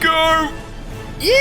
Go! Yeah!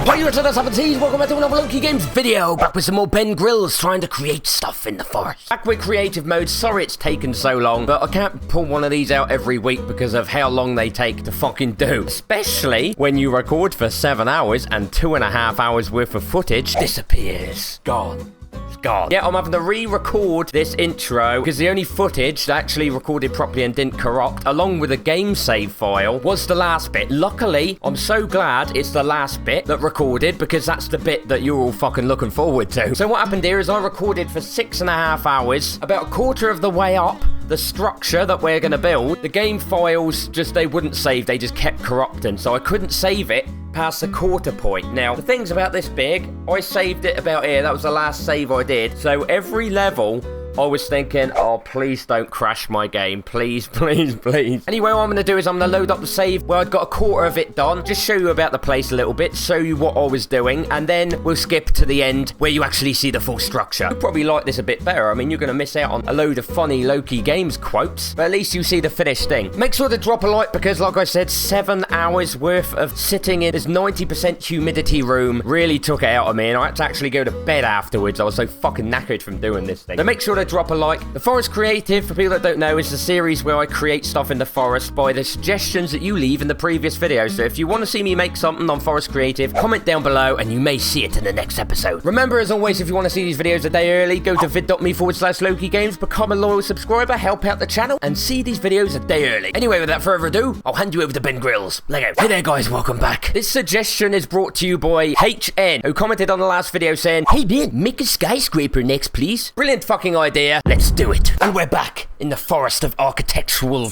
Hi, you're to the 70s. Welcome back to another Lokey Games video. Back with some more Ben Grills trying to create stuff in the forest. Back with creative mode. Sorry it's taken so long, but I can't pull one of these out every week because of how long they take to fucking do. Especially when you record for 7 hours and 2.5 hours worth of footage disappears. Gone. God. Yeah, I'm having to re-record this intro because the only footage that actually recorded properly and didn't corrupt, along with a game save file, was the last bit. Luckily, I'm so glad it's the last bit that recorded because that's the bit that you're all fucking looking forward to. So what happened here is I recorded for 6.5 hours, about a quarter of the way up the structure that we're going to build. The game files they wouldn't save, they just kept corrupting, so I couldn't save it past the quarter point. Now, the thing's about this big, I saved it about here, that was the last save I did, so every level I was thinking, oh, please don't crash my game. Please, please, please. Anyway, what I'm going to do is I'm going to load up the save where I'd got a quarter of it done. Just show you about the place a little bit, show you what I was doing, and then we'll skip to the end where you actually see the full structure. You'll probably like this a bit better. I mean, you're going to miss out on a load of funny Lokey Games quotes, but at least you see the finished thing. Make sure to drop a like because, like I said, 7 hours worth of sitting in this 90% humidity room really took it out of me, and I had to actually go to bed afterwards. I was so fucking knackered from doing this thing. So make sure to drop a like. The Forest Creative, for people that don't know, is the series where I create stuff in the forest by the suggestions that you leave in the previous video. So if you want to see me make something on Forest Creative, comment down below and you may see it in the next episode. Remember, as always, if you want to see these videos a day early, go to vid.me/Lokey Games, become a loyal subscriber, help out the channel, and see these videos a day early. Anyway, without further ado, I'll hand you over to Ben Grills. Lego. Hey there, guys, welcome back. This suggestion is brought to you by HN, who commented on the last video saying, "Hey Ben, make a skyscraper next, please." Brilliant fucking idea. Let's do it. And we're back in the forest of architectural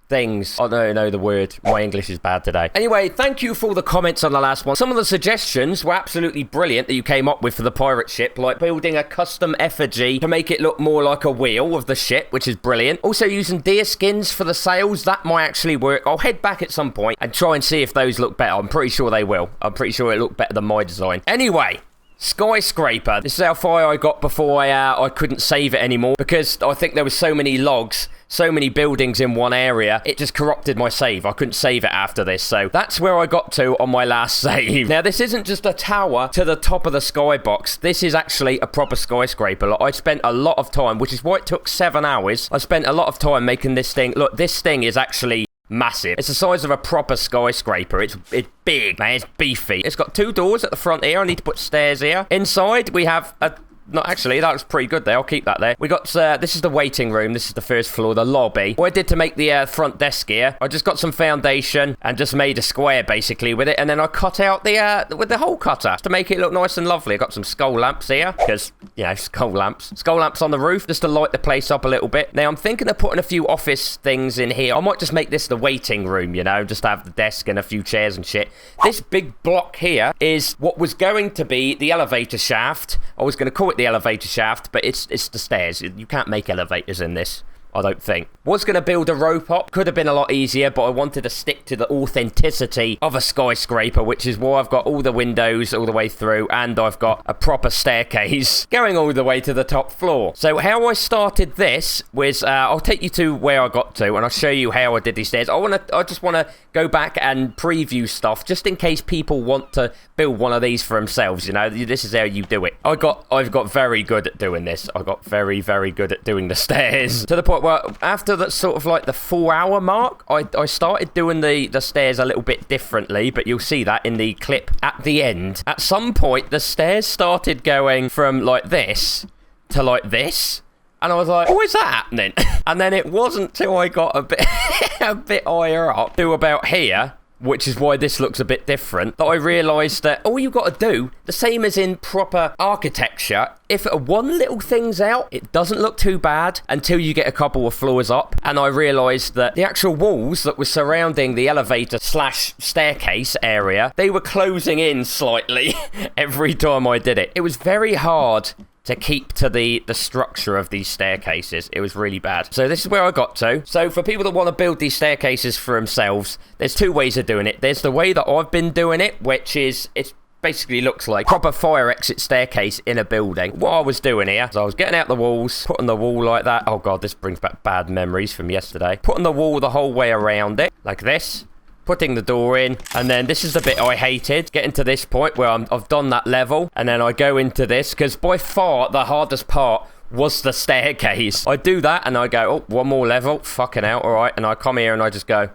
things. I don't know the word. My English is bad today. Anyway, thank you for all the comments on the last one. Some of the suggestions were absolutely brilliant that you came up with for the pirate ship, like building a custom effigy to make it look more like a wheel of the ship, which is brilliant. Also using deer skins for the sails, that might actually work. I'll head back at some point and try and see if those look better. I'm pretty sure they will. I'm pretty sure it looked better than my design. Anyway, SkyScraper. This is how far I got before I couldn't save it anymore because I think there was so many logs, so many buildings in one area, it just corrupted my save. I couldn't save it after this, so that's where I got to on my last save. Now, this isn't just a tower to the top of the skybox. This is actually a proper skyscraper. Like, I spent a lot of time, which is why it took 7 hours. I spent a lot of time making this thing. Look, this thing is actually massive. It's the size of a proper skyscraper. It's big, man. It's beefy. It's got 2 doors at the front here. I need to put stairs here. Inside, we have a... No, actually, that looks pretty good there. I'll keep that there. We got, this is the waiting room. This is the first floor, the lobby. What I did to make the front desk here, I just got some foundation and just made a square, basically, with it. And then I cut out with the hole cutter to make it look nice and lovely. I got some skull lamps here, because, you know, skull lamps. Skull lamps on the roof, just to light the place up a little bit. Now, I'm thinking of putting a few office things in here. I might just make this the waiting room, you know, just have the desk and a few chairs and shit. This big block here is what was going to be the elevator shaft. I was going to call it the elevator shaft, but it's the stairs. You can't make elevators in this, I don't think. Was going to build a rope up. Could have been a lot easier, but I wanted to stick to the authenticity of a skyscraper, which is why I've got all the windows all the way through, and I've got a proper staircase going all the way to the top floor. So how I started this was, I'll take you to where I got to, and I'll show you how I did these stairs. I just want to go back and preview stuff, just in case people want to build one of these for themselves, you know. This is how you do it. I've got very good at doing this. I got very, very good at doing the stairs, to the point where after that sort of like the 4-hour mark, I started doing the stairs a little bit differently, but you'll see that in the clip at the end. At some point, the stairs started going from like this to like this. And I was like, oh, is that happening? And then it wasn't till I got a bit higher up to about here, which is why this looks a bit different, that I realised that all you got to do, the same as in proper architecture, if one little thing's out, it doesn't look too bad until you get a couple of floors up. And I realised that the actual walls that were surrounding the elevator / staircase area, they were closing in slightly every time I did it. It was very hard to keep to the structure of these staircases. It was really bad. So this is where I got to. So for people that want to build these staircases for themselves, there's 2 ways of doing it. There's the way that I've been doing it, which is, it's basically looks like proper fire exit staircase in a building. What I was doing here is I was getting out the walls, putting the wall like that. Oh god, this brings back bad memories from yesterday. Putting the wall the whole way around it, like this. Putting the door in, and then this is the bit I hated, getting to this point where I've done that level, and then I go into this, because by far the hardest part was the staircase. I do that, and I go, oh, one more level, fucking hell, alright, and I come here and I just go,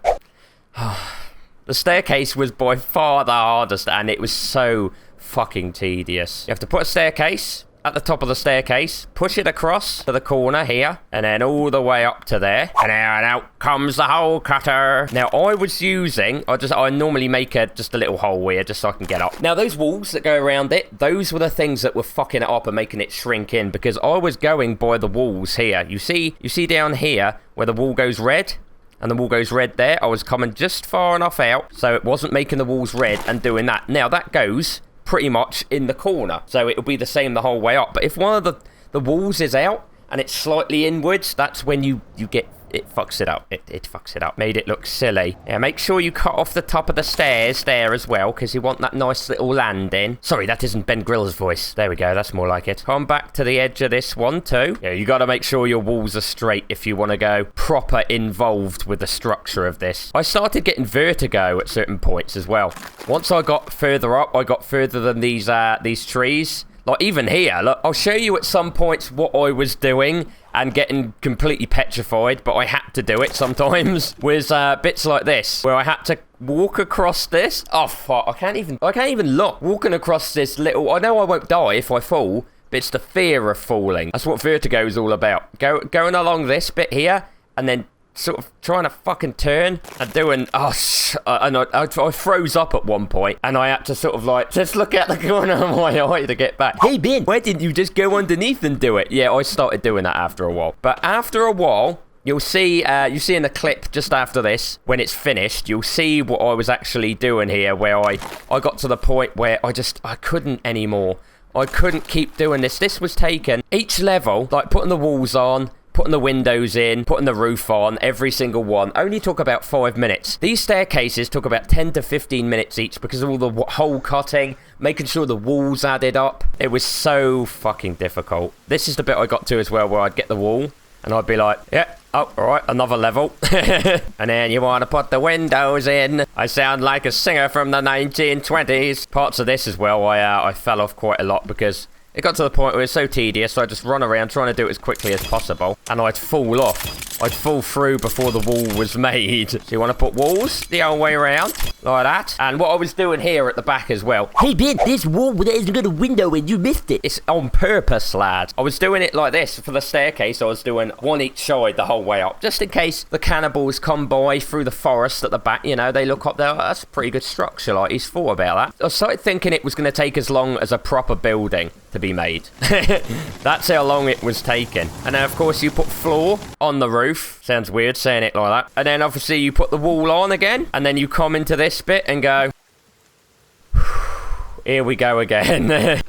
the staircase was by far the hardest, and it was so fucking tedious. You have to put a staircase at the top of the staircase, push it across to the corner here, and then all the way up to there, and out comes the hole cutter. Now I was using, I normally make just a little hole here just so I can get up. Now those walls that go around it, those were the things that were fucking it up and making it shrink in, because I was going by the walls here. You see down here where the wall goes red? And the wall goes red there. I was coming just far enough out so it wasn't making the walls red and doing that. Now that goes pretty much in the corner, so it'll be the same the whole way up. But if one of the walls is out and it's slightly inwards, that's when you get it fucks it up. It fucks it up. Made it look silly. Yeah, make sure you cut off the top of the stairs there as well, because you want that nice little landing. Sorry, that isn't Ben Grill's voice. There we go, that's more like it. Come back to the edge of this one too. Yeah, you got to make sure your walls are straight if you want to go proper involved with the structure of this. I started getting vertigo at certain points as well. Once I got further up, I got further than these trees. Like, even here, look, I'll show you at some points what I was doing and getting completely petrified, but I had to do it sometimes, was bits like this, where I had to walk across this. Oh, fuck, I can't even look. Walking across this little, I know I won't die if I fall, but it's the fear of falling. That's what vertigo is all about. Going along this bit here, and then sort of trying to fucking turn and doing, and I froze up at one point, and I had to sort of like just look at the corner of my eye to get back. Hey Ben, why didn't you just go underneath and do it? Yeah, I started doing that after a while. But after a while, you'll see in the clip just after this, when it's finished, you'll see what I was actually doing here, where I got to the point where I couldn't anymore. I couldn't keep doing this. This was taken, each level, like putting the walls on, putting the windows in, putting the roof on, every single one, only took about 5 minutes. These staircases took about 10 to 15 minutes each because of all the hole cutting, making sure the walls added up. It was so fucking difficult. This is the bit I got to as well, where I'd get the wall, and I'd be like, yeah, oh, all right, another level. And then you want to put the windows in. I sound like a singer from the 1920s. Parts of this as well, I fell off quite a lot because it got to the point where it was so tedious, so I'd just run around trying to do it as quickly as possible, and I'd fall off. I'd fall through before the wall was made. So you want to put walls the old way around, like that. And what I was doing here at the back as well. Hey Ben, this wall hasn't got a window and you missed it. It's on purpose, lad. I was doing it like this for the staircase. I was doing one each side the whole way up, just in case the cannibals come by through the forest at the back. You know, they look up there. Oh, that's a pretty good structure. Like, he's thought about that. I started thinking it was going to take as long as a proper building to be made. That's how long it was taking. And then of course you put floor on the roof. Sounds weird saying it like that. And then obviously you put the wall on again, and then you come into this bit and go, here we go again. I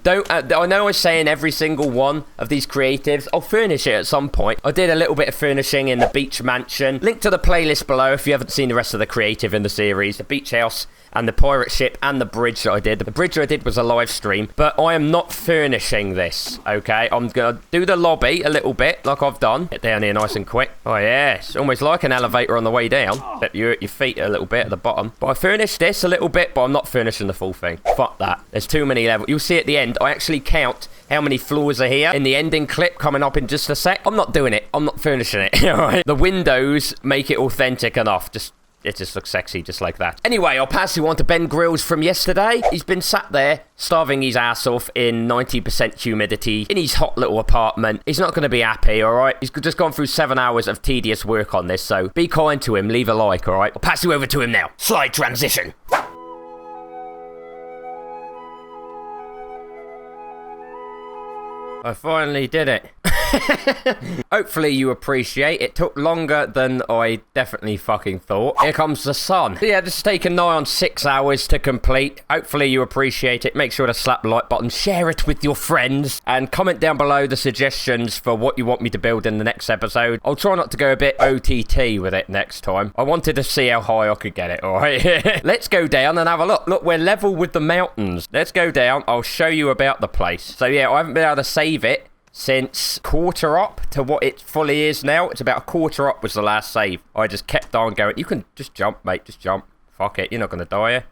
know I was saying every single one of these creatives, I'll furnish it at some point. I did a little bit of furnishing in the beach mansion. Link to the playlist below if you haven't seen the rest of the creative in the series. The beach house and the pirate ship and the bridge that I did. The bridge I did was a live stream, but I am not furnishing this, okay? I'm going to do the lobby a little bit, like I've done. Get down here nice and quick. Oh yeah, it's almost like an elevator on the way down, except you hurt your feet a little bit at the bottom. But I furnished this a little bit, but I'm not furnishing the full thing. Fuck that. There's too many levels. You'll see at the end, I actually count how many floors are here in the ending clip coming up in just a sec. I'm not doing it. I'm not furnishing it, alright? The windows make it authentic enough. It just looks sexy just like that. Anyway, I'll pass you on to Ben Grills from yesterday. He's been sat there starving his ass off in 90% humidity in his hot little apartment. He's not going to be happy, all right? He's just gone through 7 hours of tedious work on this, so be kind to him. Leave a like, all right? I'll pass you over to him now. Slide transition. I finally did it. Hopefully you appreciate it. Took longer than I definitely fucking thought. Here comes the sun. Yeah, this has taken nigh on 6 hours to complete. Hopefully you appreciate it. Make sure to slap the like button, share it with your friends, and comment down below the suggestions for what you want me to build in the next episode. I'll try not to go a bit OTT with it next time. I wanted to see how high I could get it, alright? Let's go down and have a look. Look, we're level with the mountains. Let's go down. I'll show you about the place. So yeah, I haven't been able to save it since quarter up to what it fully is now. It's about a quarter up was the last save. I just kept on going. You can just jump, mate. Just jump. Fuck it. You're not going to die here.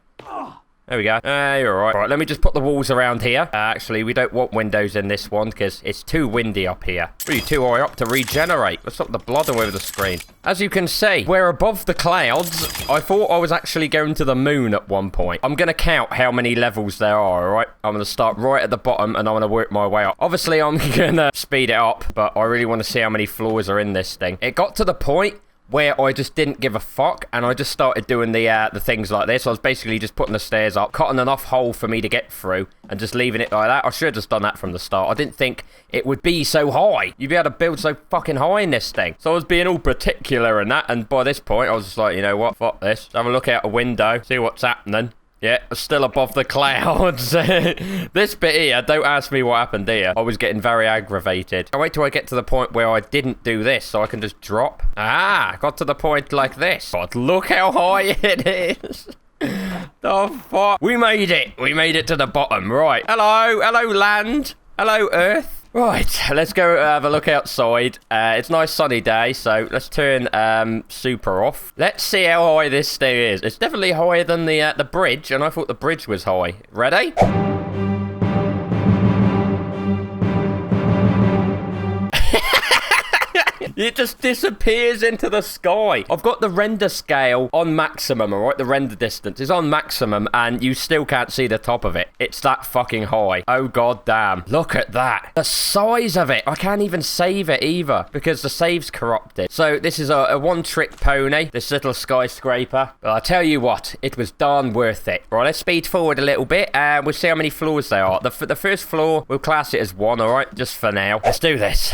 There we go. You're alright. Alright, let me just put the walls around here. Actually, we don't want windows in this one because it's too windy up here. Really too high up to regenerate. Let's stop the blood all over the screen. As you can see, we're above the clouds. I thought I was actually going to the moon at one point. I'm going to count how many levels there are, alright? I'm going to start right at the bottom and I'm going to work my way up. Obviously, I'm going to speed it up, but I really want to see how many floors are in this thing. It got to the point where I just didn't give a fuck, and I just started doing the things like this. I was basically just putting the stairs up, cutting enough hole for me to get through, and just leaving it like that. I should have just done that from the start. I didn't think it would be so high. You'd be able to build so fucking high in this thing. So I was being all particular and that, and by this point, I was just like, you know what, fuck this. Have a look out a window, see what's happening. Yeah, still above the clouds. This bit here, don't ask me what happened here. I was getting very aggravated. I wait till I get to the point where I didn't do this, so I can just drop. Ah, got to the point like this. God, look how high it is. The fuck? We made it. We made it to the bottom. Right. Hello. Hello, land. Hello, Earth. Right, let's go have a look outside. It's a nice sunny day, so let's turn super off. Let's see how high this thing is. It's definitely higher than the bridge, and I thought the bridge was high. Ready? It just disappears into the sky. I've got the render scale on maximum, alright? The render distance is on maximum, and you still can't see the top of it. It's that fucking high. Oh, god damn. Look at that. The size of it. I can't even save it either, because the save's corrupted. So, this is a one-trick pony, this little skyscraper. But I'll tell you what, it was darn worth it. Right, let's speed forward a little bit, and we'll see how many floors there are. The first floor, we'll class it as 1, alright? Just for now. Let's do this.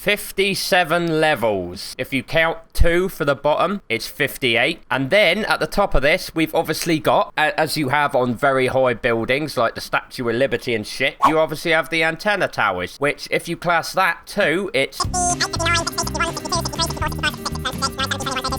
57 levels. If you count 2 for the bottom, it's 58. And then at the top of this, we've obviously got, as you have on very high buildings like the Statue of Liberty and shit, you obviously have the antenna towers, which if you class that too, it's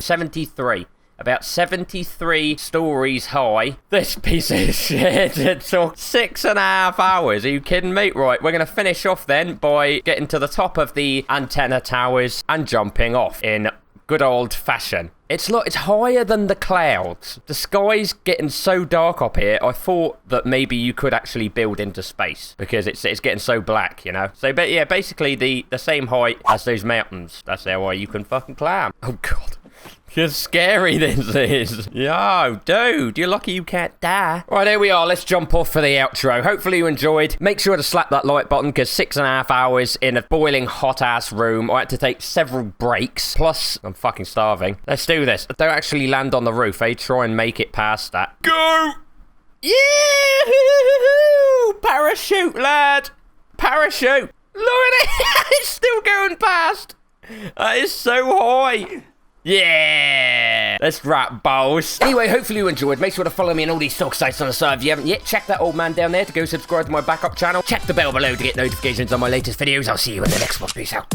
73. About 73 stories high. This piece of shit, it took 6.5 hours. Are you kidding me? Right, we're going to finish off then by getting to the top of the antenna towers and jumping off in good old fashion. It's higher than the clouds. The sky's getting so dark up here, I thought that maybe you could actually build into space because it's getting so black, you know? So, but yeah, basically the same height as those mountains. That's how high you can fucking climb. Oh, God. How scary this is. Yo, dude, you're lucky you can't die. Right, here we are. Let's jump off for the outro. Hopefully you enjoyed. Make sure to slap that like button because 6.5 hours in a boiling hot-ass room. I had to take several breaks. Plus, I'm fucking starving. Let's do this. Don't actually land on the roof, eh? Try and make it past that. Go! Yeah! Parachute, lad! Parachute! Look at it! It's still going past! That is so high! Yeah! Let's rap, balls. Anyway, hopefully you enjoyed. Make sure to follow me on all these stock sites on the side if you haven't yet. Check that old man down there to go subscribe to my backup channel. Check the bell below to get notifications on my latest videos. I'll see you in the next one. Peace out.